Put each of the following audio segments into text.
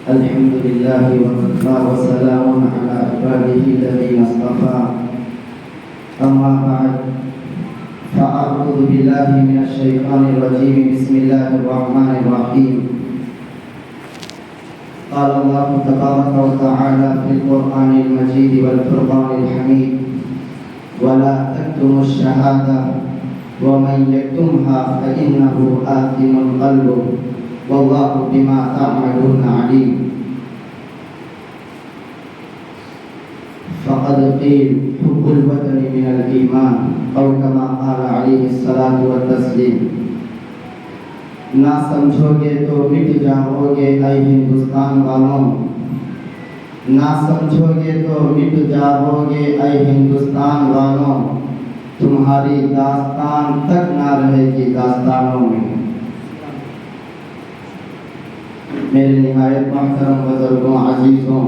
الحمد لله وكفى وسلام على عباده الذين اصطفى أما بعد فأعوذ بالله من الشيطان الرجيم بسم الله الرحمن الرحيم قال الله تبارك وتعالى في القرآن المجيد والفرقان الحميد ولا تكتموا الشهادة ومن يكتمها فإنه آثم قلبه والله بما تعملون عليم فقد قيل حب الوطن من الإيمان أو كما قال عليه الصلاة والتسليم نہ سمجھو گے تو مٹ جاؤ گے اے ہندوستان والوں نہ سمجھو گے تو مٹ جاؤ گے اے ہندوستان والوں تمہاری داستان تک نہ رہے گی داستانوں میں میرے نہایت محترم بزرگوں عزیزوں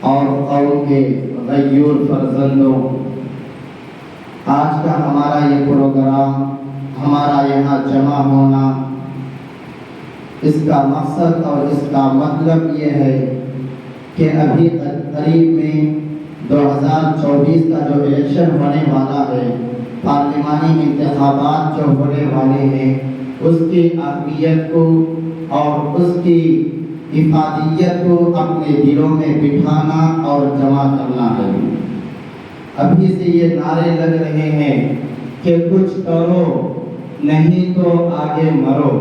اور قوم کے غیور فرزندوں آج کا ہمارا یہ پروگرام ہمارا یہاں جمع ہونا اس کا مقصد اور اس کا مطلب یہ ہے کہ ابھی قریب میں 2024 کا جو الیکشن ہونے والا ہے پارلیمانی انتخابات جو ہونے والے ہیں اس کی اہمیت کو اور اس کی افادیت کو اپنے دلوں میں بٹھانا اور جمع کرنا ہے ابھی سے یہ نعرے لگ رہے ہیں کہ کچھ کرو نہیں تو آگے مرو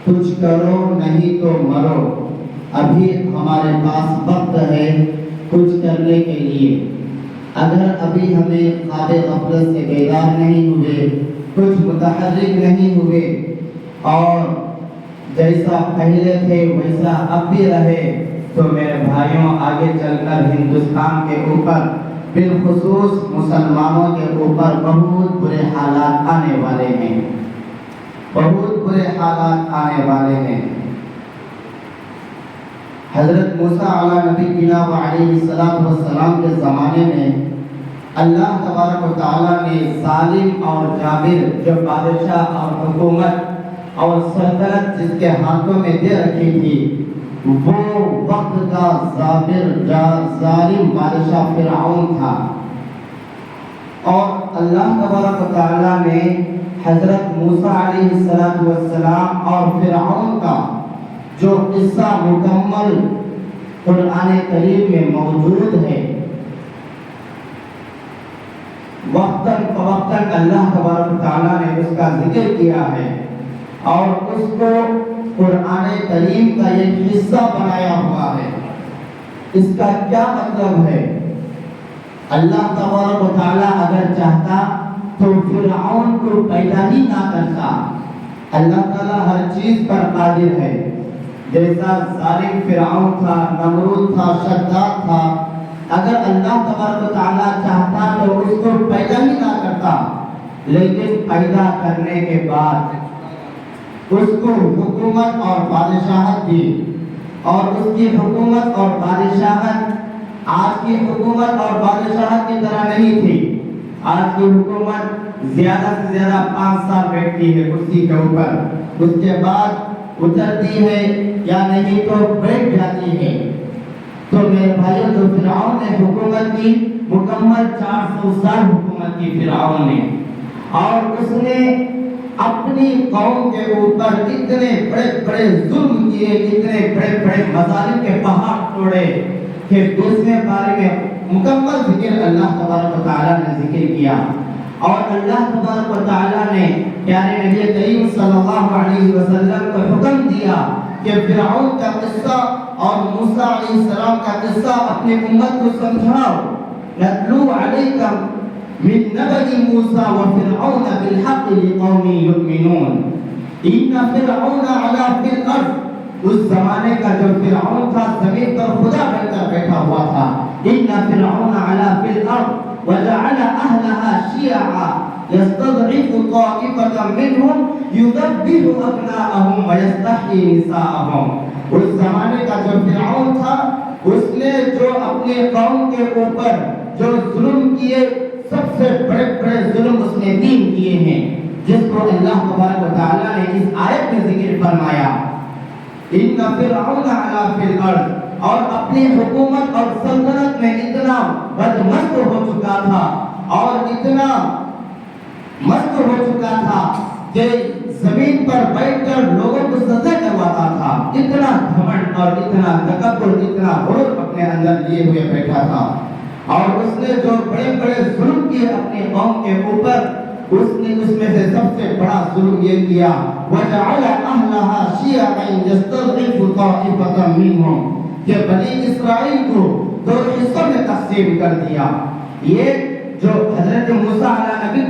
کچھ کرو نہیں تو مرو ابھی ہمارے پاس وقت ہے کچھ کرنے کے لیے اگر ابھی ہمیں خواب غفلت سے بیدار نہیں ہوئے کچھ متحرک نہیں ہوئے اور جیسا پہلے تھے ویسا اب بھی رہے تو میرے بھائیوں آگے چل کر ہندوستان کے اوپر بالخصوص مسلمانوں کے اوپر بہت برے حالات آنے والے ہیں بہت برے حالات آنے والے ہیں حضرت موسیٰ علیہ نبی بنا علیہ السلام کے زمانے میں اللہ تبارک و تعالیٰ نے ظالم اور جابر جو بادشاہ اور حکومت اور سلطنت جس کے ہاتھوں میں دے رکھی تھی وہ وقت کا ظالم بادشاہ فرعون تھا اور اللہ تبارک و تعالیٰ نے حضرت موسیٰ علیہ السلام اور فرعون کا جو قصہ مکمل قرآن کریم میں موجود ہے وقتاً فوقتاً اللہ تبارک و تعالیٰ نے اس کا ذکر کیا ہے اور اس کو قرآن کریم کا ایک حصہ بنایا ہوا ہے اس کا کیا مطلب ہے اللہ تبارک و تعالیٰ اگر چاہتا تو فرعون کو پیدا ہی نہ کرتا اللہ تعالیٰ ہر چیز پر قادر ہے جیسا ظالم فرعون تھا نمرود تھا شداد تھا اگر اللہ تبارک و تعالیٰ چاہتا تو اس کو پیدا ہی نہ کرتا لیکن پیدا کرنے کے بعد اس کو حکومت اور بادشاہت دی اور اس کی حکومت اور بادشاہت آج کی حکومت اور بادشاہت کی طرح نہیں تھی آج کی حکومت زیادہ سے زیادہ 5 سال بیٹھتی ہے کرسی کے اوپر اس کے بعد اترتی ہے یا نہیں تو بیٹھ جاتی ہے تو میرے بھائیوں جو فرعون نے حکومت کی مکمل 400 سال حکومت کی فرعون نے اور اس نے اپنی قوم کے اوپر اتنے بڑے بڑے ظلم کیے اتنے بڑے بڑے مظالم کے پہاڑ توڑے کہ دوسرے بارے میں مکمل ذکر اللہ تبارک و تعالیٰ نے ذکر کیا اور اللہ تبارک و تعالیٰ نے پیارے نبی کریم صلی اللہ علیہ وسلم کو حکم دیا کہ فرعون کا قصہ اور موسیٰ علیہ السلام کا قصہ اپنی امت کو سمجھاؤ نتلو علیکم من نبأ موسى وفرعون بالحق لقوم يؤمنون ان فرعون علا في الارض اس زمانے کا جو فرعون تھا زمین پر خدا بن کر بیٹھا ہوا تھا ان فرعون علا في الارض وجعل اهلها شيعا يستضعف طائفة منهم يذبح ابناءهم ويستحيي نساءهم اس زمانے کا جو فرعون تھا اس نے جو اپنے قوم کے اوپر جو ظلم کیے سب سے بڑے بڑے ظلم اس نے دین کیے ہیں جس کو اللہ تبارک و تعالیٰ نے اس آیت میں ذکر فرمایا، ان فرعون علا فی الارض، اور اپنی حکومت اور سلطنت میں اتنا بدمست ہو چکا تھا اور اتنا مست ہو چکا تھا کہ زمین پر بیٹھ کر لوگوں کو سجدہ کرواتا تھا، اتنا گھمنڈ اور اتنا تکبر، اتنا غرور اپنے اندر لیے ہوئے بیٹھا تھا۔ اور اس نے جو بڑے بڑے ظلم کیے اپنے قوم کے اوپر، اس میں سے سب سے بڑا ظلم یہ کیا وَجَعَلَ أَهْلَهَا شِيَعًا يَسْتَضْعِفُ طَائِفَةً مِّنْهُمْ، کہ بنی اسرائیل کو دو حصوں میں تقسیم کر دیا۔ یہ جو حضرت موسیٰ علیہ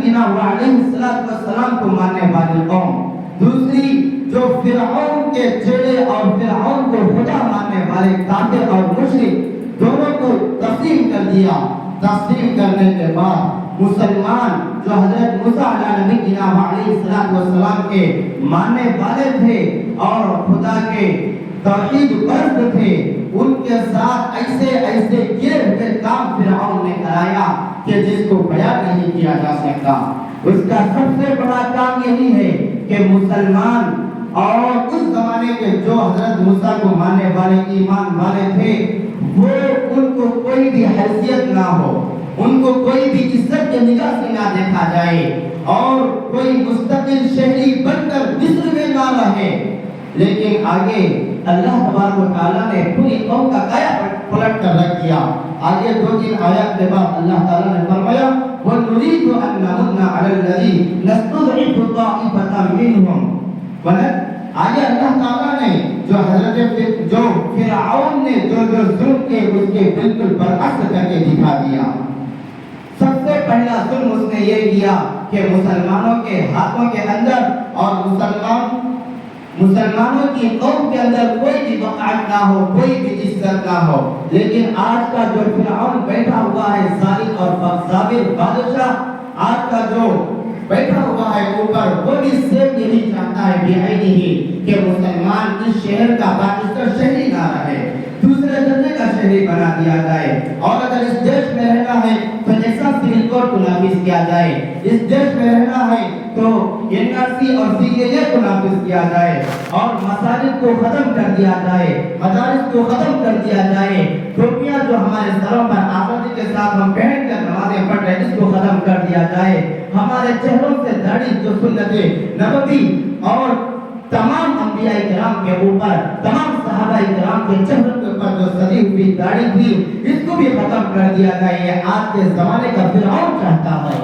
السلام کو ماننے والی قوم، دوسری جو فرعون کے چیلے اور فرعون کو خدا ماننے والے کافر اور مشرک، دونوں کو تقسیم کر دیا۔ تقسیم کرنے کے بعد مسلمان جو حضرت موسیٰ علیہ السلام کے ماننے والے تھے اور خدا کے توحید پرست تھے، ان کے ساتھ ایسے ایسے کیے ہوئے کام فرعون نے کرایا کہ جس کو بیان نہیں کیا جا سکتا۔ اس کا سب سے بڑا کام یہی ہے کہ مسلمان اور اس زمانے کے جو حضرت موسیٰ کو ماننے والے ایمان والے تھے، وہ ان کو کوئی بھی حیثیت نہ ہو، ان کو کوئی بھی عزت کی نگاہ سے نہ دیکھا جائے، اور کوئی مستقل شہری بن کر مصر میں نہ رہے۔ لیکن آگے اللہ تبارک و تعالیٰ نے پوری قوم کا کایا پلٹ کر رکھ دیا۔ آگے 2-3 آیات کے بعد اللہ تعالیٰ نے فرمایا وَنُرِيدُ أَن نَّمُنَّ عَلَى الَّذِينَ نَسْتَضْعِفُ طَائِفَةً مِّنْهُمْ۔ آگے اللہ تعالیٰ نے جو فرعون نے جو ظلم کے اس کے بالکل برعکس کر کے دکھا دیا۔ سب سے پہلا ظلم اس نے یہ کیا کہ مسلمانوں کے ہاتھوں کے اندر اور مسلمانوں کی قوم کے اندر کوئی بھی وقعت نہ ہو، کوئی بھی عزت نہ ہو۔ لیکن آج کا جو فرعون بیٹھا ہوا ہے ظالم اور بغضابر بادشاہ، آج کا جو بیٹھا ہوا ہے اوپر، وہ بھی سیم یہی چاہتا ہے بعینہ کہ مسلمان اس شہر کا باقی شہری نہ رہے، دوسرے درجے کا شہری بنا دیا جائے، اور اگر اس دیش میں رہنا ہے تو ایسا سول کوڈ کو نافذ کیا جائے، اس دیش میں رہنا ہے تو NRC اور CAA کو نافذ کیا جائے، اور مساجد کو ختم کر دیا جائے، مدارس کو ختم کر دیا جائے، ٹوپیاں جو ہمارے سروں پر آزادی کے ساتھ ہم پہن کر نمازیں پڑھ رہے ہیں اس کو ختم کر دیا جائے، ہمارے چہروں سے داڑھی جو سنت نبوی اور تمام انبیاء کرام کے اوپر، تمام صحابہ کرام کے چہروں کے اوپر جو سجی ہوئی داڑھی تھی اس کو بھی ختم کر دیا جائے، یہ آج کے زمانے کا فرعون چاہتا ہے۔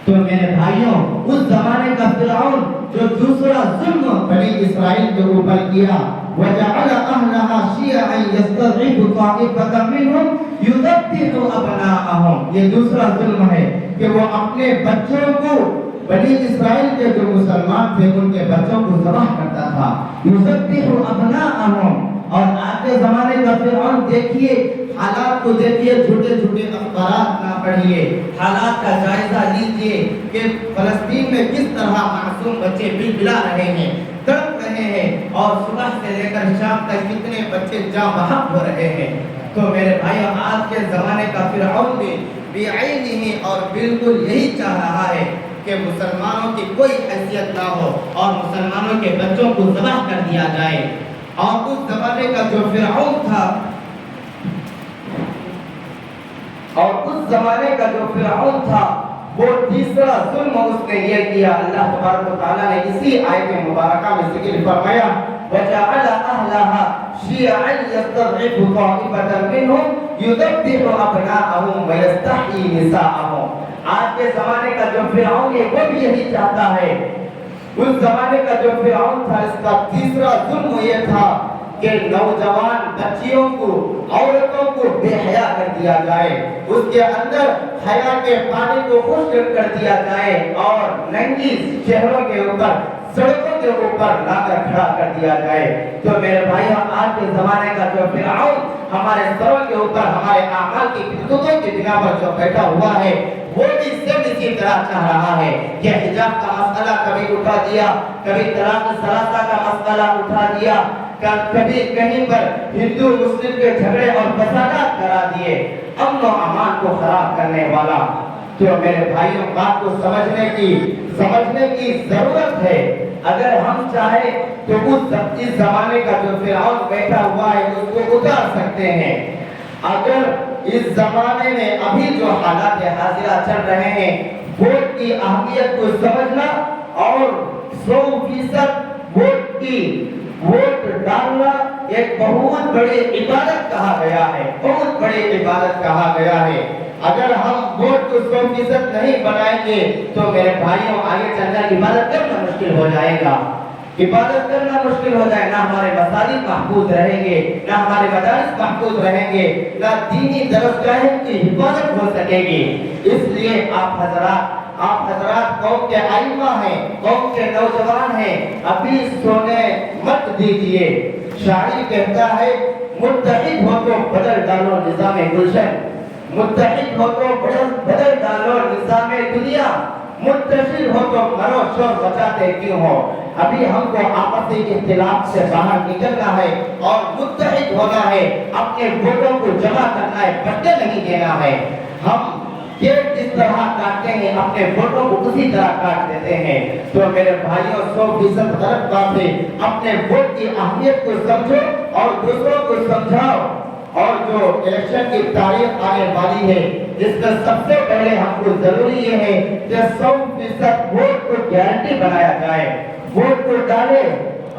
تو میرے بھائیوں، اس زمانے کا فرعون جو دوسرا ظلم بنی اسرائیل کے اوپر کیا وَجَعَلَ أَهْلَهَا شِيَعًا يَسْتَضْعِفُ طَائِفَةً مِّنْهُمْ يُذَبِّحُ أَبْنَاءَهُمْ، یہ دوسرا ظلم ہے کہ وہ اپنے بچوں کو، بنی اسرائیل کے جو مسلمان تھے ان کے بچوں کو ذبح کرتا تھا۔ يُذَبِّحُ أَبْنَاءَهُمْ۔ اور آج کے زمانے کا فرعون دیکھیے، حالات کو دیکھیے، جھوٹے جھوٹے اخبارات نہ پڑھیے، حالات کا جائزہ لیجئے کہ فلسطین میں کس طرح معصوم بچے بلبلا رہے ہیں، تڑپ رہے ہیں، اور صبح سے لے کر شام تک کتنے بچے جاں بحق ہو رہے ہیں۔ تو میرے بھائیوں، آج کے زمانے کا فرعون بھی بعینہ اور بالکل یہی چاہ رہا ہے کہ مسلمانوں کی کوئی حیثیت نہ ہو اور مسلمانوں کے بچوں کو ذبح کر دیا جائے۔ اور اس زمانے کا جو فرعون تھا، وہ تیسرا ظلم اس نے یہ کیا، اللہ تبارک و تعالیٰ نے اسی آیت مبارکہ میں ذکر فرمایا وَجَعَلَ أَهْلَهَا شِيَعًا يَسْتَضْعِفُ طَائِفَةً مِّنْهُمْ يُذَبِّحُ أَبْنَاءَهُمْ وَيَسْتَحْيِي نِسَاءَهُم۔ آج کے زمانے کا جو فرعون ہے وہ بھی یہی چاہتا ہے۔ اس زمانے کا جو فرعون تھا، اس کا تیسرا ظلم یہ تھا کہ نوجوان بچیوں کو، عورتوں کو بے حیا کر دیا جائے، اس کے اندر حیا کے پانی کو خشک کر دیا جائے، اور ننگی چہروں کے اوپر، سڑکوں کے اوپر لا کر کھڑا کر دیا جائے۔ تو میرے بھائیوں، آج کے زمانے کا جو فرعون ہمارے سروں کے اوپر ہمارے اعمال کی حدودوں کی بنا پر جو بیٹھا ہوا ہے، وہ بھی سب اسی طرح چاہ رہا ہے کہ حجاب کا مسئلہ کبھی اٹھا دیا، کبھی طلاق ثلاثہ کا مسئلہ اٹھا دیا، کبھی کہیں پر ہندو مسلم کے جھگڑے اور فسادات کرا دیے، امن و امان کو خراب کرنے والا۔ تو میرے بھائیوں بات کو سمجھنے کی ضرورت ہے۔ اگر ہم چاہیں تو اس زمانے کا جو فرعون بیٹھا ہوا ہے اس کو اتار سکتے ہیں۔ اگر اس زمانے میں ابھی جو حالات حاضرہ چل رہے ہیں، ووٹ کی اہمیت کو سمجھنا اور 100% ووٹ ڈالنا ایک بہت بڑی عبادت کہا گیا ہے، بہت بڑی عبادت کہا گیا ہے۔ اگر ہم ووٹ کو 100% نہیں بنائیں گے تو میرے بھائیوں آگے چل کر عبادت کرنا مشکل ہو جائے گا، عبادت کرنا مشکل ہو جائے، نہ ہمارے مساجد محفوظ رہیں گے، نہ ہمارے مدارس محفوظ رہیں گے، نہ دینی درسگاہیں کی حفاظت ہو سکے گی۔ اس لیے آپ حضرات قوم کے ائمہ ہیں، قوم کے نوجوان ہیں، ابھی سونے مت دیجیے۔ شاعر کہتا ہے متحد ہو تو بدل ڈالو نظام گلشن، متحد ہو تو بدل ڈالو نظام دنیا، متصل ہو تو مرو شور بچاتے کیوں ہو۔ ابھی ہم کو آپسی اختلاف سے باہر نکلنا ہے اور متحد ہونا ہے، اپنے ووٹوں کو جمع کرنا ہے، بٹے نہیں دینا ہے۔ ہم یہ جس طرح کاٹتے ہیں اپنے ووٹوں کو اسی طرح کاٹ دیتے ہیں۔ تو میرے بھائیوں 100% غلط بات ہے، اپنے ووٹ کی اہمیت کو سمجھو اور دوسروں کو سمجھاؤ۔ اور جو الیکشن کی تاریخ آنے والی ہے جس میں سب سے پہلے ہم کو ضروری یہ ہے کہ 100% ووٹ کو گارنٹی بنایا جائے، ووٹ کو ڈالے۔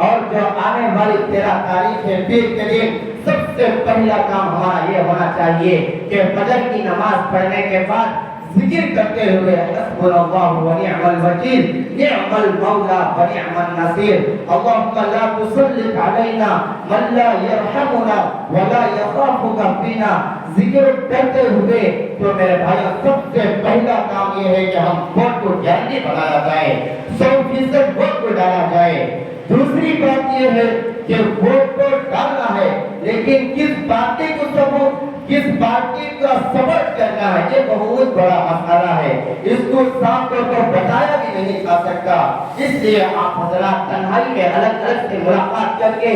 اور جو آنے والی 13 تاریخ ہے پیر کے دن سب سے پہلا کام ہمارا یہ ہونا چاہیے کہ فجر کی نماز پڑھنے کے بعد ذکر کرتے ہوئے حسبنا اللہ و نعم الوکیل نعم المولا و نعم النصیر اللهم لا تسلط علینا من لا یرحمنا ولا یخافک فینا، ذکر کرتے ہوئے تو میرے بھائیوں سب سے پہلا کام یہ ہے کہ ہم ووٹ کو گارنٹی بنایا جائے، 100% ووٹ کو ڈالا جائے۔ دوسری بات یہ ہے کہ ووٹ کو ڈالنا ہے لیکن کس پارٹی کو کس پارٹی کا سپورٹ کرنا ہے، یہ بہت بڑا مسئلہ ہے، اس کو صاف طور پر بتایا بھی نہیں جا سکتا۔ اس لیے آپ حضرات تنہائی میں الگ الگ سے ملاقات کر کے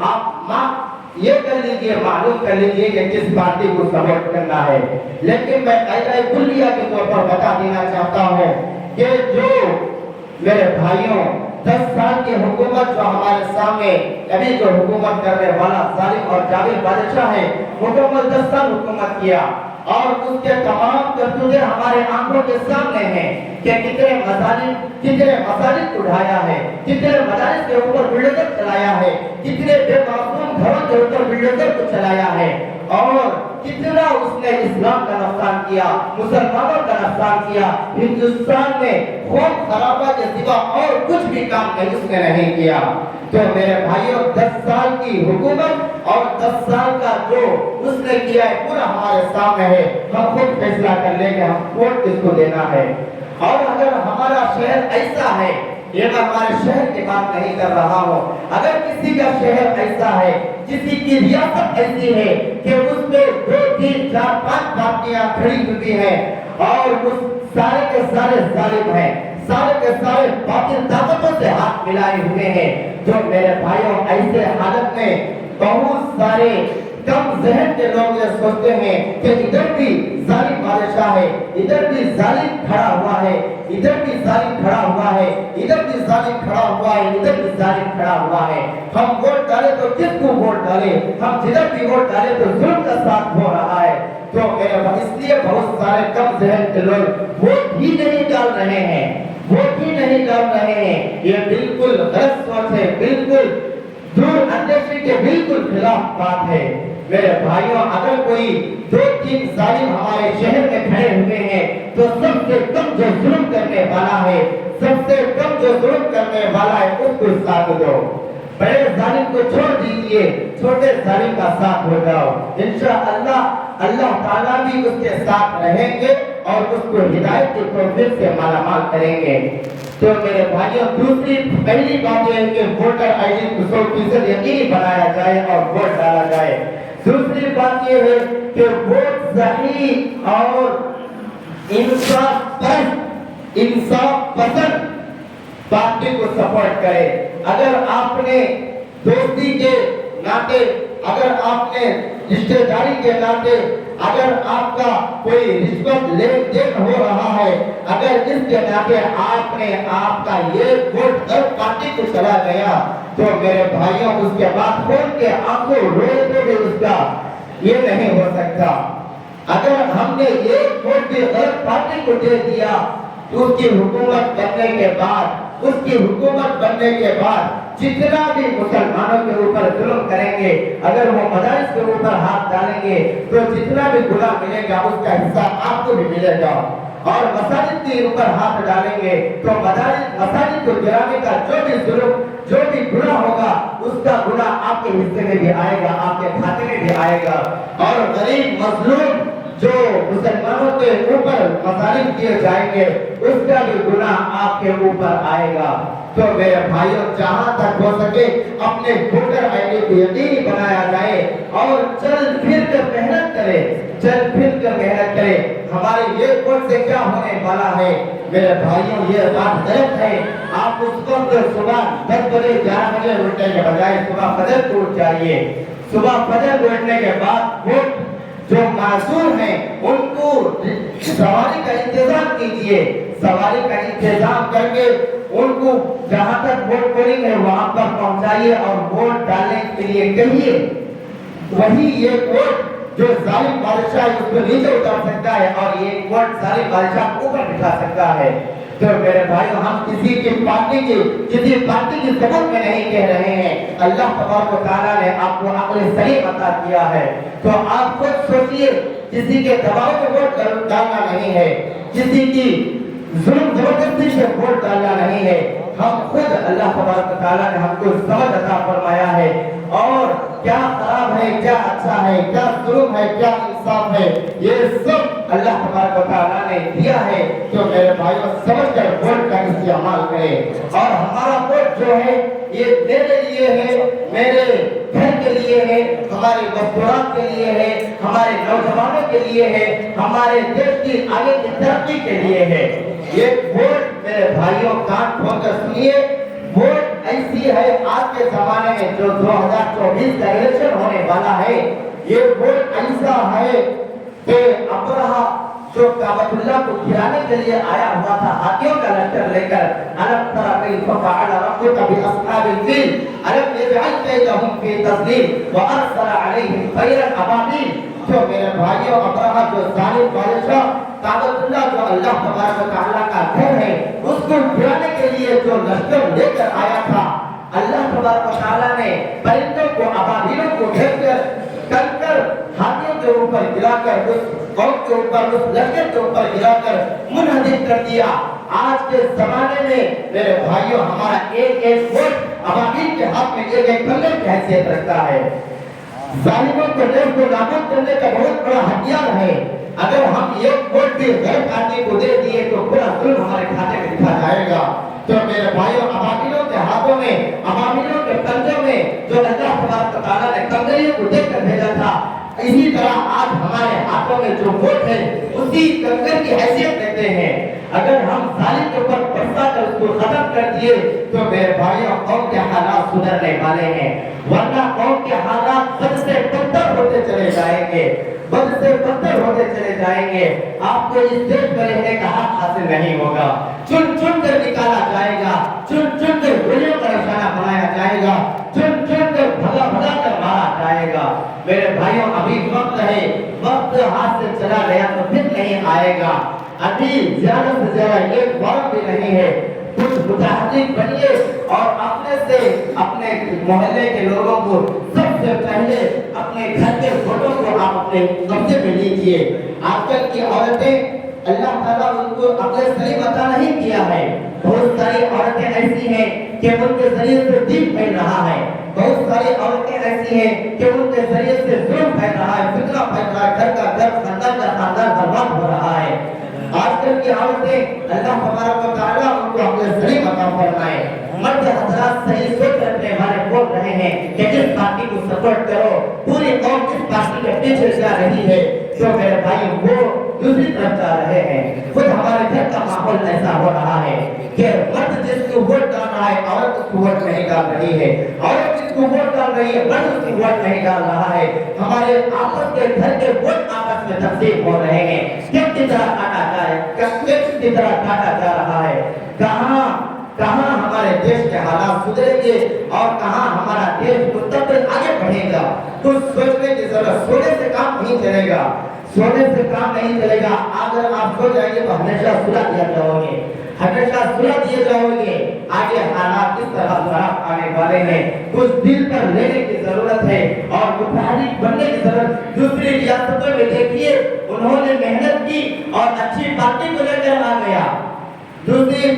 آپ یہ کر لیجیے، معلوم کر لیجیے کہ کس پارٹی کو سپورٹ کرنا ہے۔ لیکن میں قاعدہ کلیہ کے طور پر بتا دینا چاہتا ہوں کہ جو میرے بھائیوں 10 سال کی حکومت جو ہمارے سامنے ابھی جو حکومت کرنے والا ظالم اور جابر بادشاہ ہے، حکومت 10 سال حکومت کیا اور اس کے تمام کرتوتیں ہمارے آنکھوں کے سامنے ہیں کہ کتنے مساجد اٹھایا ہے، کتنے مدارس کے اوپر بلڈوزر چلایا ہے، کتنے بے معصوم گھروں کے اوپر بلڈوزر کو چلایا ہے، اور کتنا اس نے اسلام کا نقصان کیا، مسلمانوں کا نقصان کیا۔ ہندوستان میں خون خرابہ کے سوا اور کچھ بھی کام نہیں اس نے نہیں کیا۔ تو میرے بھائیوں 10 سال کی حکومت اور 10 سال کا جو اس نے کیا ہے پورا ہمارے سامنے ہے، ہم خود فیصلہ کر لیں کہ ہم ووٹ کس کو دینا ہے۔ اور اگر ہمارا شہر ایسا ہے، یہ میں ہمارے شہر کی بات نہیں کر رہا ہوں، اگر کسی کا شہر ایسا ہے، کسی کی ریاست ایسی ہے کہ اس میں 2 3 4 5 پارٹیاں کھڑی ہوئی ہیں اور اس سارے کے سارے ظالم ہیں، سارے کے سارے باطل طاقتوں سے ہاتھ ملائے ہوئے ہیں، جو میرے بھائیوں ایسے حالت میں بہت سارے کم ذہن کے لوگ یہ سوچتے ہیں کہ ادھر بھی ظالم بادشاہ ہے، ادھر بھی ظالم کھڑا ہوا ہے، ادھر بھی ظالم کھڑا ہوا ہے، ادھر بھی ظالم کھڑا ہوا ہے، ادھر بھی ظالم کھڑا ہوا ہے، ہم ووٹ ڈالے تو کس کو ووٹ ڈالے، ہم جدھر بھی ووٹ ڈالے تو ظلم کا ساتھ ہو رہا ہے۔ تو اس لیے بہت سارے کم ذہن کے لوگ ووٹ ہی نہیں ڈال رہے ہیں، ووٹ ہی نہیں ڈال رہے ہیں۔ یہ بالکل غلط سوچ ہے، بالکل دور اندیشی کے بالکل خلاف بات ہے۔ میرے بھائیوں اگر کوئی 2 3 ظالم ہمارے شہر میں کھڑے ہوئے ہیں تو سب سے کم جو ظلم کرنے والا ہے، سب سے کم جو ظلم کرنے والا ہے اس کو ساتھ دو، بڑے ظالم کو چھوڑ دیجئے، چھوٹے ظالم کا ساتھ ہو جاؤ، انشاءاللہ اللہ تعالیٰ بھی اس کے ساتھ رہیں گے اور اس کو ہدایت کی توفیق سے مالا مال کریں گے۔ تو میرے بھائیوں پہلی بات یہ ہے کہ ووٹر آئی ڈی کو 100% یقینی بنایا جائے اور ووٹ ڈالا جائے۔ دوسری بات یہ ہے کہ ووٹ صحیح اور انصاف پسند پارٹی کو سپورٹ کرے۔ اگر آپ نے دوستی کے ناطے اگر آپ نے رشتے داری کے ناطے اگر آپ کا کوئی رشوت لین دین ہو رہا ہے، اگر اس کے ناطے آپ نے آپ کا یہ ووٹ ہر پارٹی کو چلا گیا، تو میرے بھائیوں اس کے بعد کھول کے آنکھوں روئے تو بھی اس کا یہ نہیں ہو سکتا۔ اگر ہم نے ایک ووٹ بھی غلط پارٹی کو دے دیا، تو اس کی حکومت بننے کے بعد جتنا بھی مسلمانوں کے اوپر ظلم کریں گے، اگر وہ مدارس کے اوپر ہاتھ ڈالیں گے تو جتنا بھی گناہ ملے گا اس کا حصہ آپ کو بھی ملے گا، اور مساجد کے اوپر ہاتھ ڈالیں گے تو مساجد کو گرانے کا جو بھی ظلم جو بھی گناہ ہوگا اس کا گناہ آپ کے حصے میں بھی آئے گا، آپ کے کھاتے میں بھی آئے گا، اور غریب مظلوم جو مسلمانوں کے اوپر مظالم کیے جائیں گے اس کا بھی گناہ آپ کے اوپر آئے گا۔ تو میرے بھائیوں، جہاں تک ہو سکے اپنے ووٹر آئی ڈی کو یقینی بنایا جائے اور چل پھر کر محنت کرے۔ ہمارے یہ ووٹ سے کیا ہونے والا ہے؟ میرے بھائیوں، یہ بات غلط ہے۔ آپ اس وقت صبح 10 بجے 11 بجے اٹھنے کے بجائے صبح فجر کو اٹھ جائیے۔ صبح فجر اٹھنے کے بعد ووٹ جو معذور ہیں ان کو سواری کا انتظام کیجئے، سواری کا انتظام کر کے ان کو جہاں تک ووٹ پولنگ ہے وہاں پر پہنچائیے اور ووٹ ڈالنے کے لیے کہیے۔ وہی یہ ووٹ جو ظالم بادشاہ ہے اس کو نیچے اتار سکتا ہے اور یہ ووٹ ظالم بادشاہ کو اوپر بٹھا سکتا ہے۔ تو میرے بھائیوں، ہم کسی پارٹی کی سبب میں نہیں کہہ رہے ہیں۔ اللہ تبارک و تعالیٰ نے آپ کو عقل سلیم عطا کیا ہے، تو آپ خود سوچئے، کسی کے دباؤ میں ووٹ ڈالنا نہیں ہے، کسی کی ظلم زبردستی سے ووٹ ڈالنا نہیں ہے۔ ہم خود اللہ تبارک و تعالیٰ نے ہم کو سمجھ عطا فرمایا ہے، اور کیا خراب ہے، کیا اچھا ہے، کیا ظلم ہے، کیا انصاف ہے، یہ سب اللہ تبارک و تعالیٰ نے دیا ہے۔ تو میرے بھائیوں، سمجھ کر ووٹ کا استعمال کریں، اور ہمارا ووٹ جو ہے یہ میرے لیے ہے، میرے گھر کے لیے ہے، ہمارے مستورات کے لیے ہے، ہمارے نوجوانوں کے لیے ہے، ہمارے دیش کی آگے کی ترقی کے لیے ہے۔ یہ ووٹ میرے بھائیوں کان کھول کر سنیے، ووٹ ایسی ہے آج کے زمانے میں جو 2024 کا الیکشن ہونے والا ہے، یہ ووٹ ایسا ہے کہ ابرہہ جو کعبۃ اللہ کو گرانے کے لیے آیا ہوا تھا ہاتھیوں کا لشکر لے کر، الم تر کیف فعل ربک باصحاب الفیل الم یجعل کیدہم فی تضلیل وارسل علیہم طیرا ابابیل۔ جو میرے بھائیوں، ابرہہ جو ظالم بادشاہ کعبۃ اللہ جو اللہ تبارک و تعالیٰ کا گھر ہے اس کو گرانے کے لیے جو لشکر لے کر آیا تھا، اللہ تبارک و تعالیٰ نے پرندوں کو ابابیلوں کو بھیج کر کنکر ہاتھیوں کے اوپر گرا کر اس قوم کے اوپر اس لشکر کے اوپر گرا کر منہدم کر دیا۔ آج کے زمانے میں میرے بھائیوں، ہمارا ایک ایک ووٹ ابابیل کے ہاتھ میں ایک ایک کنکر کی حیثیت رکھتا ہے۔ ظالموں کو نیست و نابود کرنے کا بہت بڑا ہتھیار ہے۔ اگر ہم ایک ووٹ بھی غیر پارٹی کو دے دیے تو پورا ظلم ہمارے کھاتے میں لکھا جائے گا۔ تو میرے بھائیوں، ابابیلوں کے ہاتھوں میں، ابابیلوں کے کنجوں میں جو اللہ تبارک و تعالیٰ نے کنگریوں کو دیکھ کر بھیجا تھا، اسی طرح آج ہمارے ہاتھوں میں جو ووٹ ہے اسی کنگر کی حیثیت دیتے ہیں۔ اگر ہم ظالم کے اوپر برسا کر اس کو ختم کر دیے تو میرے بھائیوں، قوم کے حالات سدھرنے والے ہیں، ورنہ قوم کے حالات بد سے بدتر ہوتے چلے جائیں گے، بد سے بدتر ہوتے چلے جائیں گے۔ آپ کو اس دیش میں رہنے کا حق حاصل نہیں ہوگا، چن چن کر نکالا جائے گا، چن چن کر گولیوں کا نشانہ بنایا جائے گا، چن چن کر بھگا بھگا کر مارا جائے گا۔ میرے بھائیوں، ابھی وقت ہے، وقت ہاتھ سے چلا گیا تو پھر نہیں آئے گا۔ ابھی زیادہ سے زیادہ ایک وقت بھی نہیں ہے، کچھ متحرک بنیے اور اپنے سے اپنے محلے کے لوگوں کو سب سے پہلے اپنے گھر کے فوٹو کو آپ اپنے قبضے میں لیجیے۔ آج کل کی عورتیں، اللہ تعالیٰ ان کو عقل سلیم عطا نہیں کیا ہے، بہت ساری عورتیں ایسی ہیں کہ ان کے ذریعے سے دین پھیل رہا ہے، بہت ساری عورتیں ایسی ہیں کہ ان کے ذریعے سے ظلم پھیل رہا ہے، فتنہ پھیل رہا ہے، گھر کا گھر، خاندان کا خاندان برباد ہو رہا ہے۔ آج کل کی عورتیں، اللہ تبارک و تعالیٰ ان کو عقل سلیم عطا فرمائے۔ مرد حضرات صحیح سوچ رکھنے والے بول رہے ہیں کہ جس پارٹی کو سپورٹ کرو، پوری قوم اس پارٹی کے پیچھے جا رہی ہے، تو میرے بھائی وہ دوسری طرف جا رہے ہیں. خود ہمارے گھر کا ماحول ایسا ہو رہا ہے کہ مرد جس کو ووٹ ڈال رہا ہے عورت اس کو ووٹ نہیں ڈال رہی ہے, عورت جس کو ووٹ ڈال رہی ہے مرد اس کو ووٹ نہیں ڈال رہا ہے. ہمارے آپس کے گھر کے ووٹ آپس میں تقسیم ہو رہے ہیں. کس کی طرح کاٹا جا رہا ہے, کس کی طرح کاٹا جا رہا ہے. کہاں ہمارے دیش کے حالات سدھریں گے اور کہاں ہمارا دیش مستقبل آگے بڑھے گا. تو سوچنے کی ضرورت, سونے سے کام نہیں چلے گا, سونے سے کام نہیں چلے گا. اگر آپ سو جائیں گے تو ہمیشہ سلا دیا جاؤ گے, ہمیشہ سلا دیے جاؤ گے. آگے حالات کس طرح خراب آنے والے ہیں, کچھ دل پر لینے کی ضرورت ہے اور متحرک بننے کی ضرورت. دوسری ریاستوں میں دیکھیے انہوں نے محنت کی اور اچھی پارٹی کو لے کر آ گیا. دوسری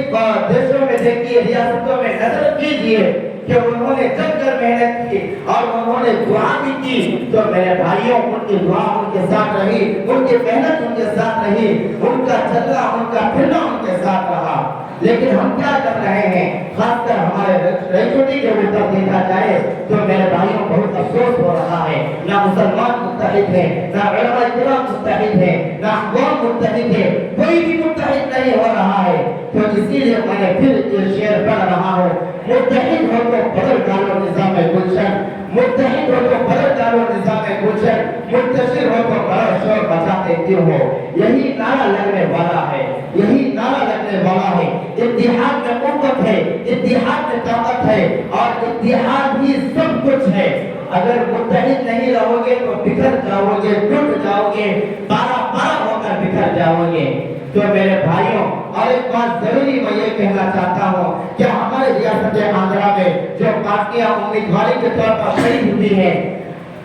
دیشوں میں دیکھیے, ریاستوں میں نظر کیجیے کہ انہوں نے جم کر محنت کی اور انہوں نے دعا بھی کی. تو میرے بھائیوں, ان کی دعا ان کے ساتھ رہی, ان کی محنت ان کے ساتھ رہی, ان کا چلنا ان کا پھرنا ان کے ساتھ رہا. لیکن ہم کیا کر رہے ہیں, خاص کر ہمارے رائجوٹی کے اوپر دیکھا جائے تو میرے بھائیوں بہت افسوس ہو رہا ہے. نہ مسلمان متحد ہیں, نہ علماء کرام متحد ہیں, نہ اقوام متحد ہیں, کوئی بھی متحد نہیں ہو رہا ہے. تو اسی لیے میں نے پھر یہ شعر پڑھ رہا ہوں, متحد ہو تو بدل ڈالو نظام گلشن, متحد ہو تو بدل ڈالو نظام گلشن, منتشر ہو تو بڑا شور بجاتے کیوں ہو. یہی نعرہ لگنے والا ہے, یہی نعرہ لگنے والا ہے. اتحاد میں قوت ہے, اتحاد میں طاقت ہے اور اتحاد ہی سب کچھ ہے. اگر متحد نہیں رہو گے تو بکھر جاؤ گے, ٹوٹ جاؤ گے, پارا پارا ہو کر بکھر جاؤ گے. تو میرے بھائیوں, اور ایک بات ضروری میں یہ کہنا چاہتا ہوں کہ ہمارے ریاست آندھرا میں جو پارٹیاں امیدواری کے طور پر کھڑی ہوئی ہیں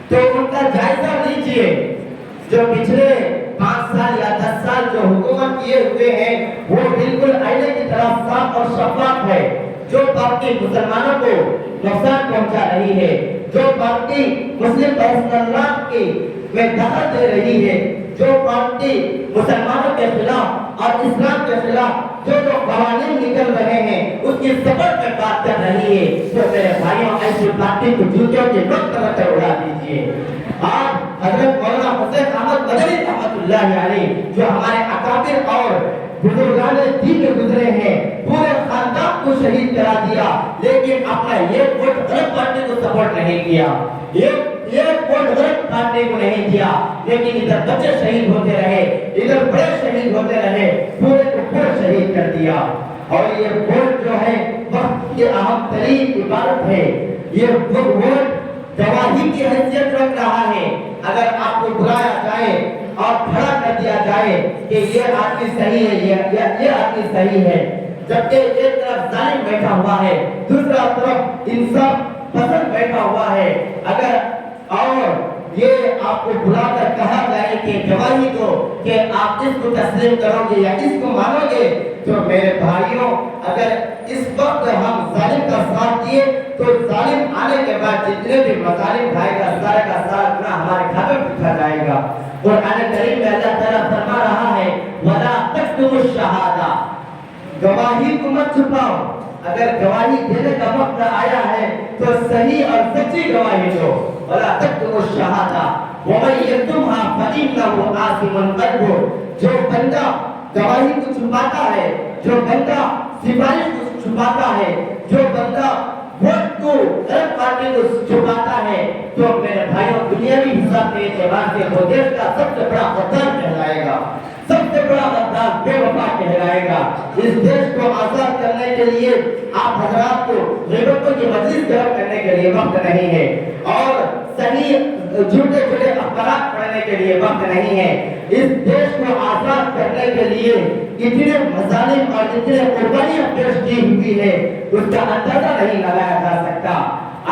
تو ان کا جائزہ لیجیے. جو پچھلے 5 سال یا 10 سال جو حکومت کیے ہوئے ہیں وہ بالکل آئینے کی طرح صاف اور شفاف ہے. جو پارٹی مسلمانوں کو نقصان پہنچا رہی ہے, جو پارٹی مسلم پرسنلات کی میں دخل دے رہی ہے, جو پارٹی مسلمانوں کے خلاف اور اسلام کے خلاف جو قوانین نکل رہے ہیں اس کی سبب میں بات کر رہی ہے, تو میرے بھائیوں ایسی پارٹی کو جوتوں کے وقت رکھ کر اڑا دیجیے. آپ حضرت مولانا حسین احمد مدنی رحمۃ اللہ علیہ جو ہمارے اکابر اور بزرگان دین میں گزرے ہیں, پورے خاندان کو شہید کرا دیا, لیکن اپنا ایک ووٹ غلط پارٹی کو سپورٹ نہیں کیا, ایک ووٹ غلط پارٹی کو نہیں کیا. لیکن ادھر بچے شہید ہوتے رہے, ادھر بڑے شہید ہوتے رہے, پورے کو پورا شہید کر دیا. اور یہ ووٹ جو ہے وقت کی اہم ترین عبادت ہے. یہ ووٹ گواہی کی حیثیت رکھ رہا ہے. اگر آپ کو بلایا جائے اور کھڑا کر دیا جائے کہ یہ آدمی صحیح ہے, یہ آدمی صحیح ہے, جبکہ ایک طرف ظالم بیٹھا ہوا ہے, دوسرا طرف انصاف پسند بیٹھا ہوا ہے, اگر اور یہ آپ کو بلا کر کہا جائے کہ گواہی دو کہ آپ اس کو تسلیم کرو گے یا اس کو مانو گے, تو میرے بھائیوں اگر اس وقت ہم ظالم کا ساتھ دیے تو ظالم آنے کے بعد جتنے بھی مظالم کھائے گا سارے کا سارا گناہ ہمارے کھاتے میں لکھا جائے گا. قرآن کریم میں اللہ تعالیٰ فرما رہا ہے وَلَا تَكْتُمُوا الشَّهَادَةَ, گواہی کو مت چھپاؤ. اگر گواہی دینے کا وقت آیا ہے تو صحیح اور سچی گواہی دو. وَلَا تَكْتُمُوا الشَّهَادَةَ وَمَن يَكْتُمْهَا فَإِنَّهُ آثِمٌ قَلْبُهُ, جو بندہ گواہی کو چھپاتا ہے, جو بندہ سفارش کو چھپاتا ہے, جو بندہ ووٹ کو غلط پارٹی کو چھپاتا ہے, تو میرے بھائیوں دنیاوی حساب کے اعتبار سے وہ دیش کا سب سے بڑا غدار کہلائے گا, سب سے بڑا غدار بے وفا کہلائے گا. اس دیش کو آزاد کرنے کے لیے آپ حضرات کو غیبتوں کی مجلس گرم کرنے کے لیے وقت نہیں ہے اور صحیح جھوٹے جھوٹے اخبارات پڑھنے کے لیے وقت نہیں ہے. اس دیش کو آزاد کرنے کے لیے اتنے مظالم اور اتنے قربانیاں پیش کی ہوئی ہے اس کا اندازہ نہیں لگایا جا سکتا.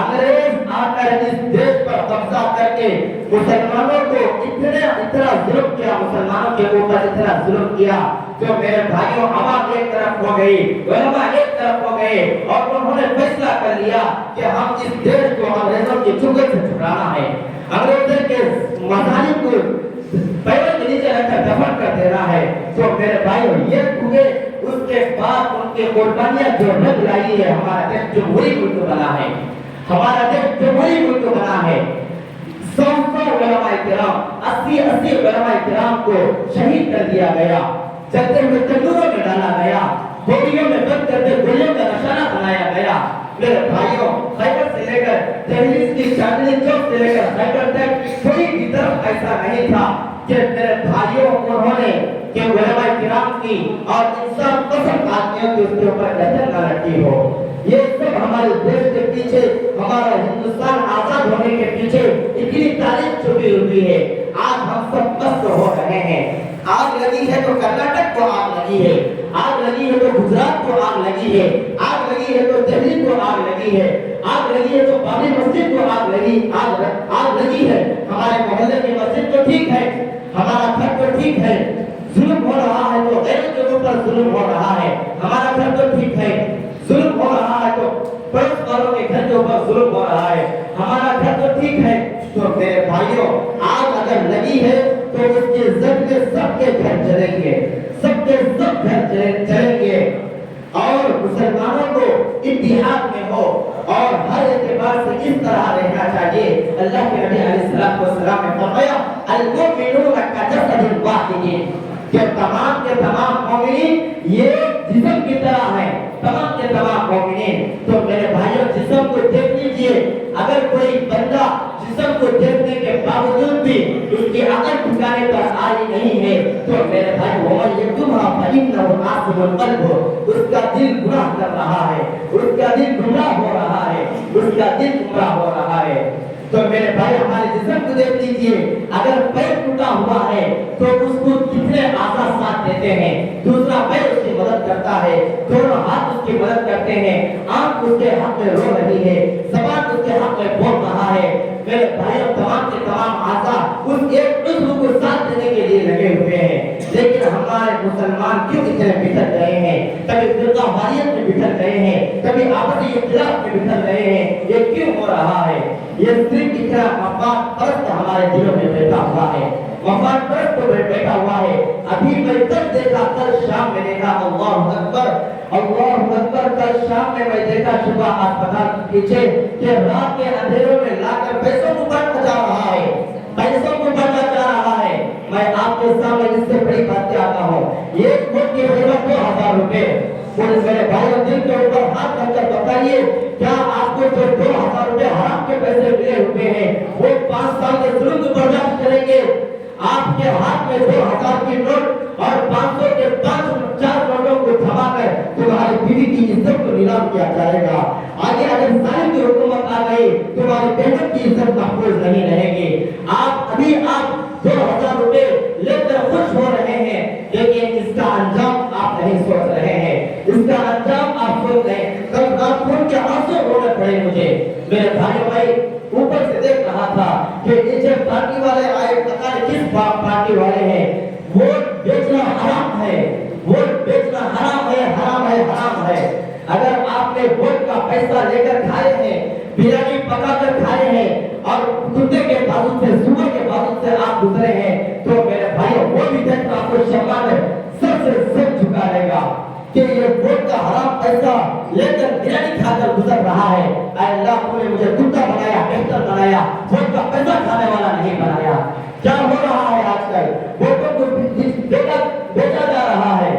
انگریز آ کر اس دیش پر قبضہ کر کے مسلمانوں کو اتنا ظلم کیا, مسلمانوں کے اوپر اتنا ظلم کیا, تو میرے بھائیوں عوام ایک طرف ہو گئی, علماء ایک طرف ہو گئے اور انہوں نے فیصلہ کر لیا کہ ہم اس دیش کو انگریزوں کے چنگل سے چھڑانا ہے, انگریزوں کے مظالم کو پیروں کے نیچے رکھ کر دفن کر دینا ہے. تو میرے بھائیوں یہ ہوئے, اس کے بعد ان کی قربانیاں جو رنگ لائی ہے, ہمارا دیش جمہوری ملک بنا ہے, ہمارا دیش جمہوری ملک بنا ہے. 100 علماء کرام 80 علماء کرام کو شہید کر دیا گیا، جلتے ہوئے تندوروں میں ڈالا گیا، گولیوں میں بند کر کے گولیوں کا نشانہ بنایا گیا۔ میرے بھائیوں، خیبر سے لے کر دہلیز کی چاندنی چوک سے لے کر خیبر تک کوئی بھی طرف ایسا نہیں تھا کہ میرے بھائیوں انہوں نے کہ علماء کرام کی اور انصاف پسند آدمیوں کی اس کے اوپر نظر نہ رکھی ہو۔ یہ سب ہمارے دیش کے پیچھے، ہمارا ہندوستان آزاد ہونے کے پیچھے اتنی تاریخ چھپی ہوئی ہے۔ آج ہم سب مست ہو رہے ہیں۔ آگ لگی ہے تو کرناٹک کو آگ لگی ہے، آگ لگی ہے تو گجرات کو آگ لگی ہے، آگ لگی ہے تو دہلی کو آگ لگی ہے، آگ لگی ہے تو بابری مسجد کو آگ لگی ہے۔ ہمارے محلے کی مسجد تو ٹھیک ہے، ہمارا گھر تو ٹھیک ہے، ظلم ہو رہا ہے تو غیر جگہوں پر ظلم ہو رہا ہے، ہمارا گھر تو ٹھیک ہے، ظلم ہو رہا ہے تو پڑوس والوں کے گھر کے اوپر ظلم ہو رہا ہے، ہمارا گھر تو ٹھیک ہے۔ تو میرے بھائیوں، آگ اگر لگی ہے تو اس کے زد میں سب کے گھر جلیں گے، سب کے سب گھر جلیں گے، اور مسلمانوں کو اتحاد میں ہو اور ہر اعتبار سے اس طرح رہنا چاہیے۔ اللہ کے نبی علیہ السلام نے فرمایا المؤمنون کجسد واحد، کہ تمام کے تمام مومنین یہ جسم کی طرح ہے، تمام کے تمام مومنین۔ تو میرے بھائیوں، جسم کو دیکھ لیجئے، اگر کوئی بندہ جسم کو دیکھنے کے باوجود بھی اس کی عقل ٹھکانے پر آئی نہیں ہے تو میرے بھائی ومن یکتمھا فإنہ آثم القلب، اس کا دل گناہ کر رہا ہے، اس کا دل گمراہ ہو رہا ہے، اس کا دل گمراہ ہو رہا ہے۔ تو میرے بھائی، ہمارے جسم کو دیکھ لیجئے، اگر پیر ٹوٹا ہوا ہے تو اس کو کتنے اعضاء ساتھ دیتے ہیں، دوسرا پیر اس کی مدد کرتا ہے، دونوں ہاتھ اس کی مدد کرتے ہیں، آنکھ اس کے حق میں رو رہی ہے، زبان اس کے حق میں بول رہا ہے۔ میرے بھائیوں، تمام کے تمام اعضاء اس ایک عضو کو ساتھ دینے کے لیے لگے ہوئے ہیں، لیکن ہمارے مسلمان کیوں اتنے بکھر گئے ہیں؟ کبھی فرقہ واریت میں بکھر گئے ہیں، کبھی آپسی اختلاف میں بکھر گئے ہیں۔ یہ کیوں ہو رہا ہے؟ یہ صرف اتنا مفاد پرست ہمارے دلوں میں بیٹھا ہوا ہے، مفاد پرست تو بیٹھا ہوا ہے۔ ابھی میں تک دیکھا، کل شام میں دیکھا، اللہ اکبر اللہ اکبر، کل شام میں دیکھا صبح اسپتال کے پیچھے کہ رات کے اندھیروں میں لا کر پیسوں کو بانٹا جا رہا ہے، پیسوں کو بانٹا جا رہا ہے۔ میں آپ کے سامنے اس سے بڑی بات کہتا ہوں، ایک ووٹ کی قیمت 2000 روپے۔ پولیس میرے بھائیوں، دل کے اوپر ہاتھ رکھ کر بتائیے، کیا آپ کو جو 2000 روپے حرام کے پیسے ملے ہوئے ہیں وہ 5 سال کے ظلم کو برداشت کریں گے؟ آپ کے ہاتھ میں 2000 کی نوٹ اور 500 کے 4 نوٹوں کو تھما کر تمہاری بیوی کی عزت کو نیلام کیا جائے گا۔ آگے اگر ظالم کی حکومت آ گئی، تمہاری بہن کی عزت محفوظ نہیں رہے گی۔ آپ 2000 روپے لے کر خوش ہو رہے ہیں، لیکن اس کا انجام آپ نہیں سوچ رہے ہیں، اس کا انجام آپ سوچ رہے ہیں۔ کل رات خون کے آنسو رونے پڑے مجھے۔ میرے بھائیوں، میں اوپر سے دیکھ رہا تھا کہ نیچے پارٹی والے آئے، پتہ نہیں کس پارٹی والے ہیں۔ ووٹ بیچنا حرام ہے، ووٹ بیچنا حرام ہے، حرام ہے، حرام ہے۔ اگر آپ نے ووٹ کا پیسہ لے کر کھائے ہیں، بریانی پکا کر کھائے ہیں اور کتے کے بازو سے، سور کے بازو سے آپ گزرے ہیں تو میرے بھائیوں، وہ بھی دیکھ آپ کو شرما ہے، سب سے سر جھکا رہے گا کہ یہ ووٹ کا حرام پیسہ لے کر بریانی کھا کر گزر رہا ہے۔ اے اللہ، تو نے مجھے کتا بنایا، بہتر بنایا، ووٹ کا پیسہ کھانے والا نہیں بنایا۔ کیا ہو رہا ہے آج کل؟ ووٹوں کو بیچا جا رہا ہے۔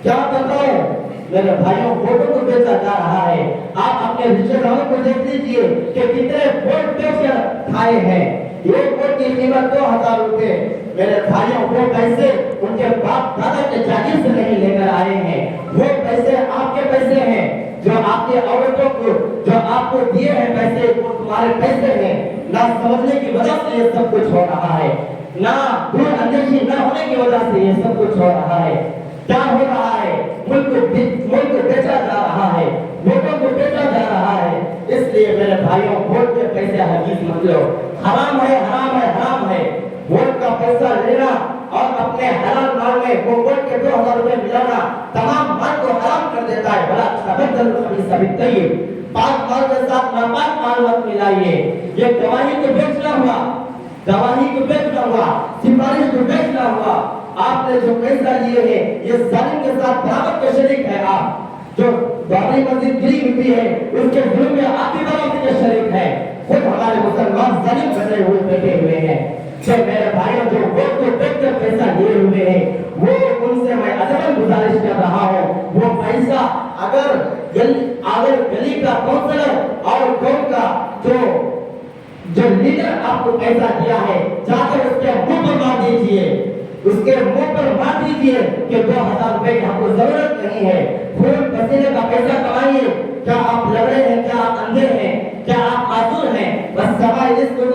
کیا بتاؤں میرے بھائیوں، ووٹوں کو بیچا جا رہا ہے۔ آپ اپنے رشتہ داروں کو دیکھ لیجئے کہ کتنے ووٹ بیچ کر کھائے ہیں۔ ایک ووٹ کی قیمت 2000 روپے۔ میرے بھائیوں، وہ پیسے ان کے باپ دادا کے جاگیر سے نہیں لے کر آئے ہیں، وہ پیسے آپ کے پیسے ہیں، جو آپ کی عورتوں کو، جو آپ کو دیے ہیں پیسے، وہ تمہارے پیسے ہیں۔ نہ سمجھنے کی وجہ سے یہ سب کچھ ہو رہا ہے، نہ دور اندیشی نہ ہونے کی وجہ سے یہ سب کچھ ہو رہا ہے۔ کیا ہو رہا ہے؟ ملک کو بیچا جا رہا ہے، ووٹوں کو بیچا جا رہا ہے۔ اس لیے میرے بھائیوں، ووٹ کے پیسے حدیث مت لو، حرام ہے، حرام ہے، حرام ہے۔ ووٹ کا پیسہ لینا اور اپنے حلال مال میں وہ ووٹ کے 2000 روپے ملانا تمام مال کو حرام کر دیتا ہے۔ بڑا تبدل خبیث طیب، پاک مال کے ساتھ ناپاک مال مت ملائیے۔ یہ گواہی کو بیچنا ہوا، گواہی کو بیچنا ہوا، سفارش کو بیچنا ہوا۔ آپ نے جو پیسہ لیے ہیں، یہ ظالم کے ساتھ برابر کے شریک ہے۔ آپ جو بابری مسجد گری ہوئی ہے، اس کے ظلم میں آپ بھی برابر کے شریک ہے۔ خود ہمارے مسلمان ظالم بنے ہوئے بیٹھے ہوئے ہیں کہ میرے بھائیوں جو ووٹ کو دیکھ کر پیسہ لیے ہوئے ہیں وہ ان سے میں عدم گزارش کر رہا ہوں وہ پیسہ اگر گلی کا کونسلر اور قوم کا جو لیڈر آپ کو پیسہ دیا ہے جا کر اس کے منہ پر مار دیجیے اس کے منہ پر مار دیجیے کہ 2000 روپے کی آپ کو ضرورت نہیں ہے خون پسینے کا پیسہ کمائیے کیا آپ لڑے ہیں کیا آپ اندھے ہیں کیا آپ معذور ہیں بس سوائے اس کو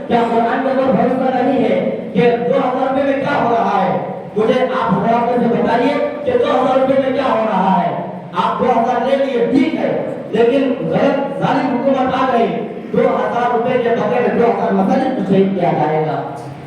کیا قرآن پر بھروسہ نہیں ہے کہ 2000 روپے میں کیا ہو رہا ہے مجھے آپ حضرات سے بتائیے کہ 2000 روپے میں کیا ہو رہا ہے آپ 2000 لے لیے ٹھیک ہے لیکن غلط ظالم حکومت آ گئی 2000 روپے کے بغیر 2000 مساجد کو شہید کیا جائے گا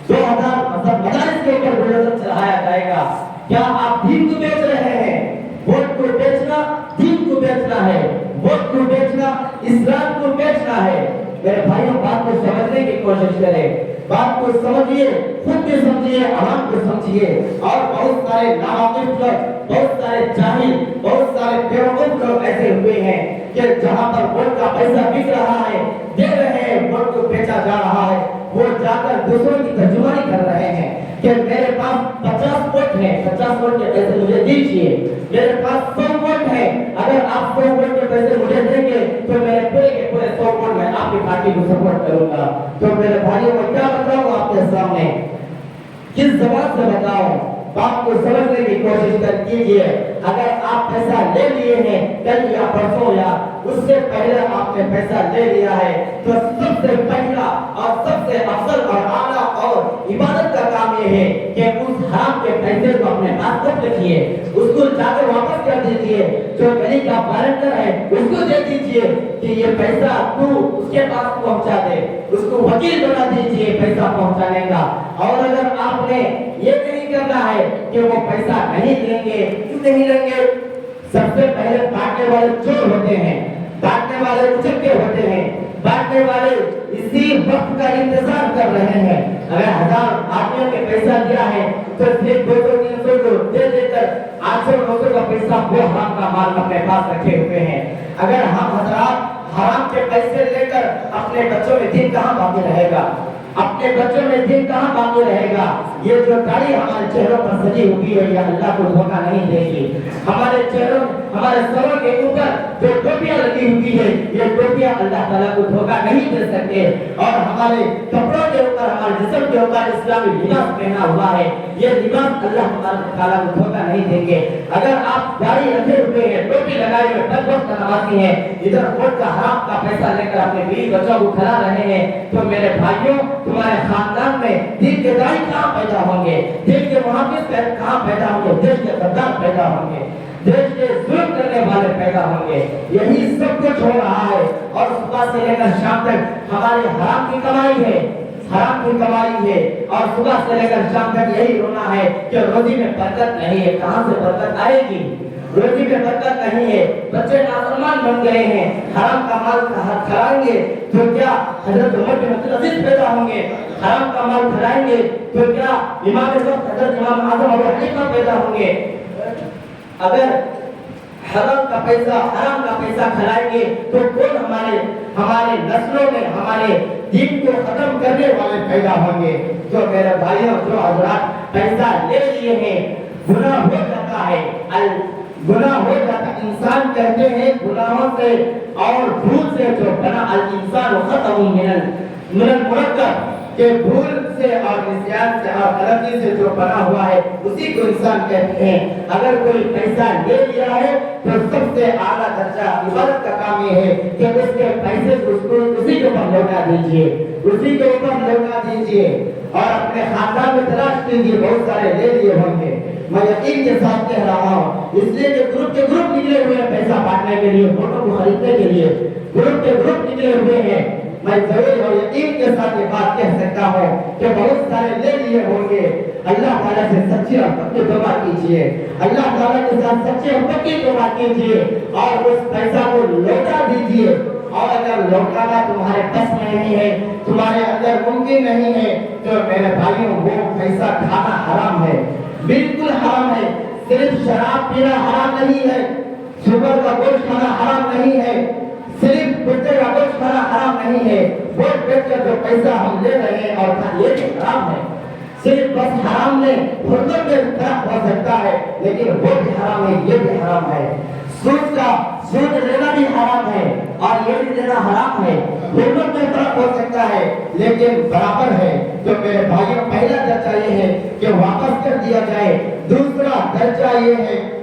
2000 مدارس کے اوپر بلڈوزر چڑھایا جائے گا کیا آپ دین کو بیچ رہے ہیں ووٹ کو بیچنا دین کو بیچنا ہے ووٹ کو بیچنا اسلام کو بیچنا ہے میرے بھائیوں بات کو سمجھنے کی کوشش کریں بات کو سمجھیے خود بھی سمجھیے عوام کو سمجھیے اور بہت سارے ناواقف لوگ بہت سارے جاہل بہت سارے بیوقوف لوگ ایسے ہوئے ہیں کہ جہاں پر ووٹ کا پیسہ بک رہا ہے دے رہے ہیں ووٹ کو بیچا جا رہا ہے وہ جا کر دوسروں کی ترجمانی کر رہے ہیں کہ میرے پاس 50 ووٹ ہیں 50 ووٹ کے پیسے مجھے دیجیے میرے پاس 100 ووٹ ہیں اگر آپ 100 ووٹ کے پیسے مجھے دیں گے تو میرے پورے کے پورے 100 ووٹ میں آپ کی پارٹی کو سپورٹ کروں گا تو میرے بھائیوں کو کیا بتاؤں آپ کے سامنے کس زبان سے بتاؤں بات کو سمجھنے کی کوشش کیجیے اگر آپ پیسہ لے لیے ہیں کل یا پرسوں یا اس سے پہلے آپ نے پیسہ لے لیا ہے تو سب سے پہلا اور سب سے افضل اور اعلیٰ اور عبادت کا کام یہ ہے کہ اس حرام کے پیسے کو اپنے پاس رکھ رکھیے اس کو جا کر واپس کر دیجیے جو گلی کا وارنٹر ہے اس کو دے دیجیے کہ یہ پیسہ تو اس کے پاس پہنچا دے اس کو وکیل بنا دیجیے پیسہ پہنچانے کا اور اگر آپ نے یہ نہیں کرنا ہے کہ وہ پیسہ نہیں لیں گے کیوں نہیں لیں گے سب سے پہلے کاٹنے والے چور ہوتے ہیں کاٹنے والے اچکے ہوتے ہیں بانٹنے والے اسی وقت کا انتظار کر رہے ہیں اگر 1000 آدمیوں کے پیسہ دیا ہے تو صرف 200-300 کو دے دے کر 800-900 کا پیسہ وہ حرام کا مال اپنے پاس رکھے ہوئے ہیں اگر ہم حضرات حرام کے پیسے لے کر اپنے بچوں میں دین کہاں باقی رہے گا اپنے بچوں میں دین کہاں باقی رہے گا یہ جو داڑھی ہمارے چہروں پر سجی ہوئی ہے یہ اللہ کو دھوکہ نہیں دے گی ہمارے چہروں ہمارے سروں کے اوپر جو ٹوپیاں لگی ہوئی ہے یہ ٹوپیاں اللہ تعالیٰ کو دھوکہ نہیں دے سکتے اور ہمارے کپڑوں کے اوپر ہمارے جسم کے اوپر اسلامی لباس پہنا ہوا ہے یہ لباس اللہ تعالیٰ کو دھوکہ نہیں دیں گے اگر آپ داڑھی رکھے ہوئے ہیں ٹوپی لگائے ہوئے پگ وقت نمازی ہیں ادھر ووٹ کا حرام کا پیسہ لے کر اپنے بیوی بچوں کو کھلا رہے ہیں تو میرے بھائیوں تمہارے خاندان میں دین کے داعی کہاں پیدا ہوں گے دین کے محافظ کہاں پیدا ہوں گے دیش کے غدار پیدا ہوں گے دیش کے ظلم کرنے والے پیدا ہوں گے یہی سب کچھ ہو رہا ہے اور صبح سے لے کر شام تک ہماری حرام کی کمائی ہے حرام کی کمائی ہے اور صبح سے لے کر شام تک یہی رونا ہے کہ روزی میں برکت نہیں ہے کہاں سے برکت آئے گی روزی میں برکت نہیں ہے بچے نافرمان بن گئے ہیں حرام کا مال کھلائیں گے تو کیا حضرت عمر بن عبد العزیز پیدا ہوں گے حرام کا مال کھلائیں گے تو کیا امام حضرت امام اعظم ابو حنیفہ پیدا ہوں گے اگر حرام کا پیسہ کھلائیں گے تو کون ہمارے نسلوں میں ہمارے دین کو ختم کرنے والے پیدا ہوں گے تو میرے بھائیوں جو حضرات پیسہ لے لیے ہیں گناہ ہو جاتا ہے گناہ ہو جاتا انسان کہتے ہیں گناہوں سے اور بھول سے جو بنا الانسان ختم من المرکب کہ بھول سے اور نسیان سے اور غلطی سے جو بنا ہوا ہے اسی کو انسان کہتے ہیں اگر کوئی پیسہ لے لیا ہے تو سب سے اعلیٰ درجہ عبادت کا کام یہ ہے کہ اس کے پیسے کو اسی کے اوپر لوٹا دیجیے اسی کے اوپر لوٹا دیجیے اور اپنے خاندان میں تلاش کیجیے بہت سارے لے لیے ہوں گے میں یقین کے ساتھ کہہ رہا ہوں اس لیے کہ گروپ کے گروپ نکلے ہوئے ہیں پیسہ بانٹنے کے لیے ووٹوں کو خریدنے کے لیے گروپ کے گروپ نکلے ہوئے ہیں میں ضرور اور یقین کے ساتھ یہ بات کہہ سکتا ہوں کہ بہت سارے لے لیے ہوں گے اللہ تعالیٰ سے سچی اور پکی توبہ کیجیے اللہ تعالیٰ کے ساتھ سچی اور پکی توبہ کیجیے اور اس پیسہ کو لوٹا دیجیے اور اگر لوٹانا تمہارے بس میں نہیں ہے تمہارے اندر ممکن نہیں ہے تو میرے بھائیوں وہ پیسہ کھانا حرام ہے بالکل حرام ہے صرف شراب پینا حرام نہیں ہے سور کا گوشت کھانا حرام نہیں ہے صرف کتے کا گوشت کھانا حرام نہیں ہے، ووٹ بیچ کر جو پیسہ ہم لے رہے ہیں اور یہ بھی حرام ہے۔ صرف بس حرام میں حرمت میں فرق ہو سکتا ہے، لیکن وہ بھی حرام ہے، یہ بھی حرام ہے۔ سود لینا بھی حرام ہے اور یہ بھی لینا حرام ہے۔ حرمت میں فرق ہو سکتا ہے لیکن برابر ہے۔ تو میرے بھائیوں، پہلا درجہ یہ ہے کہ واپس کر دیا جائے، دوسرا درجہ یہ ہے